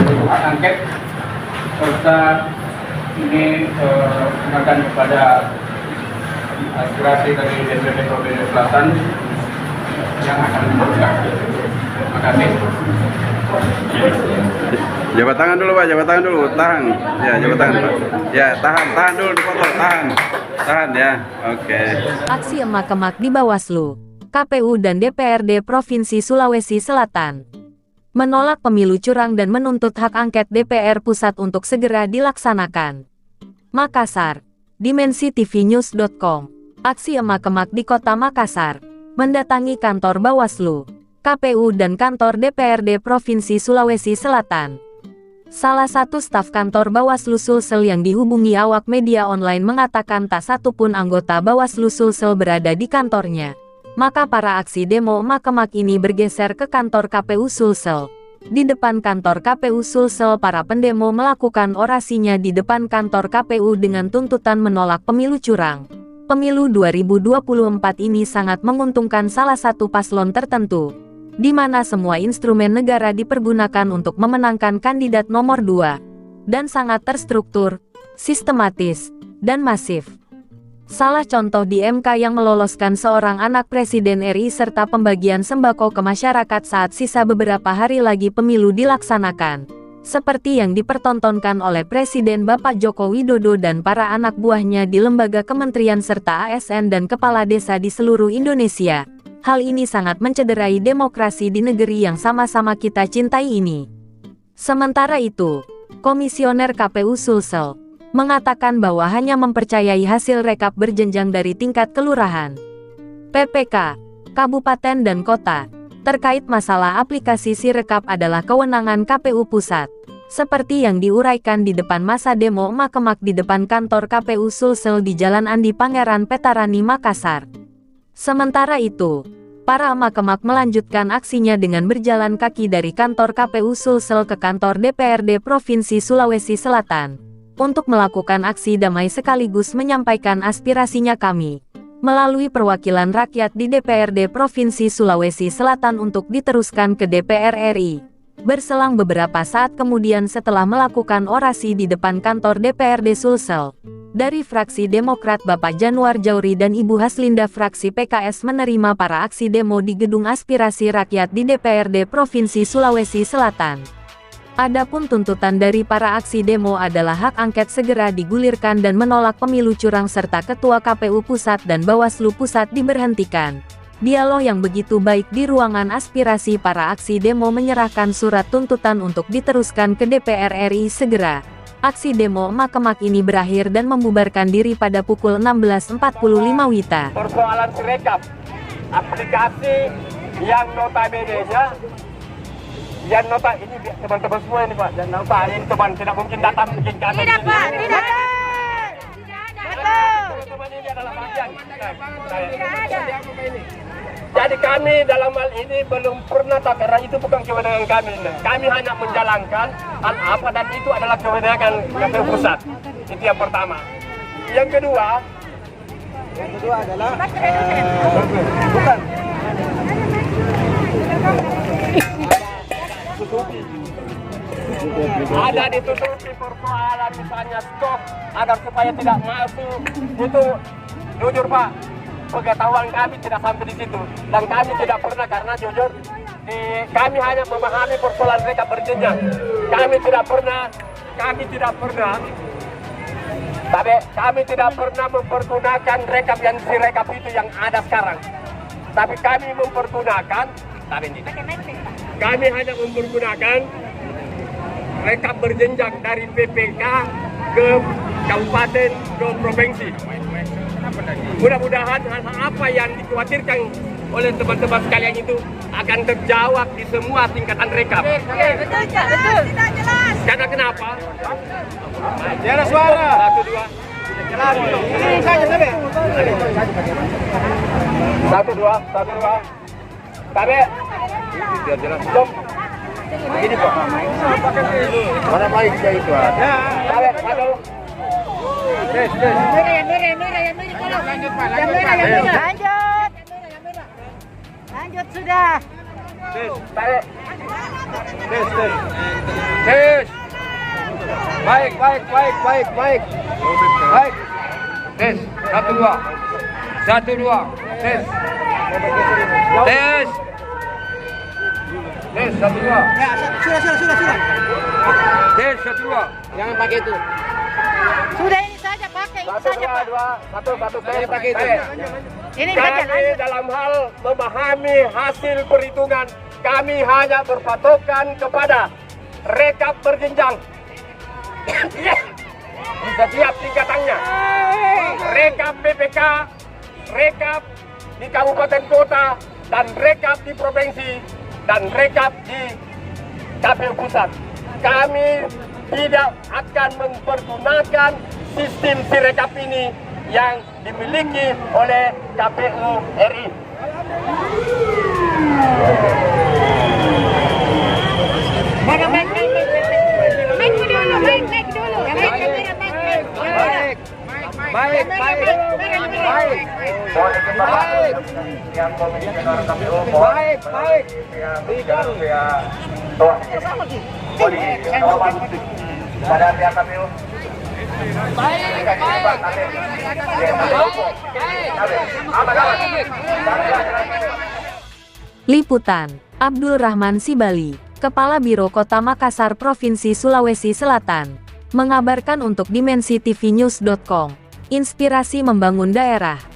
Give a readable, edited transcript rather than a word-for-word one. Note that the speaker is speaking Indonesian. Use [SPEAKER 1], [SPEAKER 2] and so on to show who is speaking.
[SPEAKER 1] hak angket serta ini akan kepada aspirasi dari DPRD Provinsi Selatan yang akan diteruskan. Terima kasih.
[SPEAKER 2] Jabat tangan dulu Pak, jabat tangan dulu, tahan. Ya, jabat tangan Pak. Ya, tahan dulu dipotong, tahan ya. Oke.
[SPEAKER 3] Aksi emak-emak di Bawaslu, KPU dan DPRD Provinsi Sulawesi Selatan menolak pemilu curang dan menuntut hak angket DPR Pusat untuk segera dilaksanakan. Makassar, dimensitv-news.com. Aksi emak-emak di Kota Makassar mendatangi kantor Bawaslu, KPU dan kantor DPRD Provinsi Sulawesi Selatan. Salah satu staf kantor Bawaslu Sulsel yang dihubungi awak media online mengatakan tak satupun anggota Bawaslu Sulsel berada di kantornya. Maka para aksi demo emak-emak ini bergeser ke kantor KPU Sulsel. Di depan kantor KPU Sulsel, para pendemo melakukan orasinya di depan kantor KPU dengan tuntutan menolak pemilu curang. Pemilu 2024 ini sangat menguntungkan salah satu paslon tertentu, di mana semua instrumen negara dipergunakan untuk memenangkan kandidat nomor 2, dan sangat terstruktur, sistematis, dan masif. Salah contoh di MK yang meloloskan seorang anak Presiden RI serta pembagian sembako ke masyarakat saat sisa beberapa hari lagi pemilu dilaksanakan. Seperti yang dipertontonkan oleh Presiden Bapak Joko Widodo dan para anak buahnya di lembaga kementerian serta ASN dan kepala desa di seluruh Indonesia. Hal ini sangat mencederai demokrasi di negeri yang sama-sama kita cintai ini. Sementara itu, Komisioner KPU Sulsel mengatakan bahwa hanya mempercayai hasil rekap berjenjang dari tingkat kelurahan, PPK, kabupaten dan kota. Terkait masalah aplikasi Sirekap adalah kewenangan KPU Pusat, seperti yang diuraikan di depan masa demo emak-emak di depan kantor KPU Sulsel di Jalan Andi Pangeran Petarani, Makassar. Sementara itu, para emak-emak melanjutkan aksinya dengan berjalan kaki dari kantor KPU Sulsel ke kantor DPRD Provinsi Sulawesi Selatan untuk melakukan aksi damai sekaligus menyampaikan aspirasinya kami melalui perwakilan rakyat di DPRD Provinsi Sulawesi Selatan untuk diteruskan ke DPR RI. Berselang beberapa saat kemudian setelah melakukan orasi di depan kantor DPRD Sulsel, dari fraksi Demokrat Bapak Januar Jauri dan Ibu Haslinda fraksi PKS menerima para aksi demo di Gedung Aspirasi Rakyat di DPRD Provinsi Sulawesi Selatan. Adapun tuntutan dari para aksi demo adalah hak angket segera digulirkan dan menolak pemilu curang serta Ketua KPU Pusat dan Bawaslu Pusat diberhentikan. Dialog yang begitu baik di ruangan aspirasi para aksi demo menyerahkan surat tuntutan untuk diteruskan ke DPR RI segera. Aksi demo emak-emak ini berakhir dan membubarkan diri pada pukul 16.45 WITA.
[SPEAKER 4] Persoalan Sirekap, aplikasi yang notabene-nya yang nota ini teman-teman semua ini Pak, dan nota ini teman tidak mungkin datang bikin kami.
[SPEAKER 5] Tidak Pak, tidak.
[SPEAKER 4] Teman-teman ini adalah bagian. Jadi kami dalam hal ini belum pernah tak, karena itu bukan kewenangan kami. Kami hanya menjalankan hal apa dan itu adalah kewenangan KPU Pusat. Itu yang pertama. Yang kedua adalah bukan. Ada ditutupi persoalan misalnya stok agar supaya tidak masuk, itu jujur Pak, pengetahuan kami tidak sampai di situ dan kami tidak pernah, karena jujur kami hanya memahami persoalan rekap berjenjang. Kami tidak pernah mempergunakan rekap yang Sirekap itu yang ada sekarang, tapi kami mempergunakan hanya mempergunakan rekap berjenjang dari PPK ke kabupaten ke provinsi. Mudah-mudahan hal apa yang dikhawatirkan oleh teman-teman sekalian itu akan terjawab di semua tingkatan rekap.
[SPEAKER 5] Betul, jelas.
[SPEAKER 4] Karena kenapa?
[SPEAKER 1] Ada suara.
[SPEAKER 4] 1, 2. Satu dua. Kami biar jelas. Ini Pak. Mana mic-nya itu? Kami satu.
[SPEAKER 5] Lanjut sudah.
[SPEAKER 4] Tarik. Tes. Baik. Tes. 1 2. 1 2. Tes. Tes. Tes 1 2.
[SPEAKER 6] Ya, sudah.
[SPEAKER 4] Tes 1 2. Jangan pakai itu.
[SPEAKER 5] Sudah ini saja pakai ini saja Pak.
[SPEAKER 4] 1 tes pakai itu.
[SPEAKER 5] Ini saja
[SPEAKER 4] Kami
[SPEAKER 5] lanjut.
[SPEAKER 4] dalam hal memahami hasil perhitungan, kami hanya berpatokan kepada rekap berjenjang di setiap tingkatannya. Rekap BPK, rekap di kabupaten kota, dan rekap di provinsi, dan rekap di KPU pusat. Kami tidak akan mempergunakan sistem sirekap ini yang dimiliki oleh KPU RI.
[SPEAKER 5] Mic dulu.
[SPEAKER 4] Baik.
[SPEAKER 1] Yang komisioner KPU
[SPEAKER 4] Baik.
[SPEAKER 1] pada pihak KPU.
[SPEAKER 3] Liputan, Abdul Rahman Sibali, Kepala Biro Kota Makassar Provinsi Sulawesi Selatan, mengabarkan untuk Dimensi TV News.com. Inspirasi membangun daerah.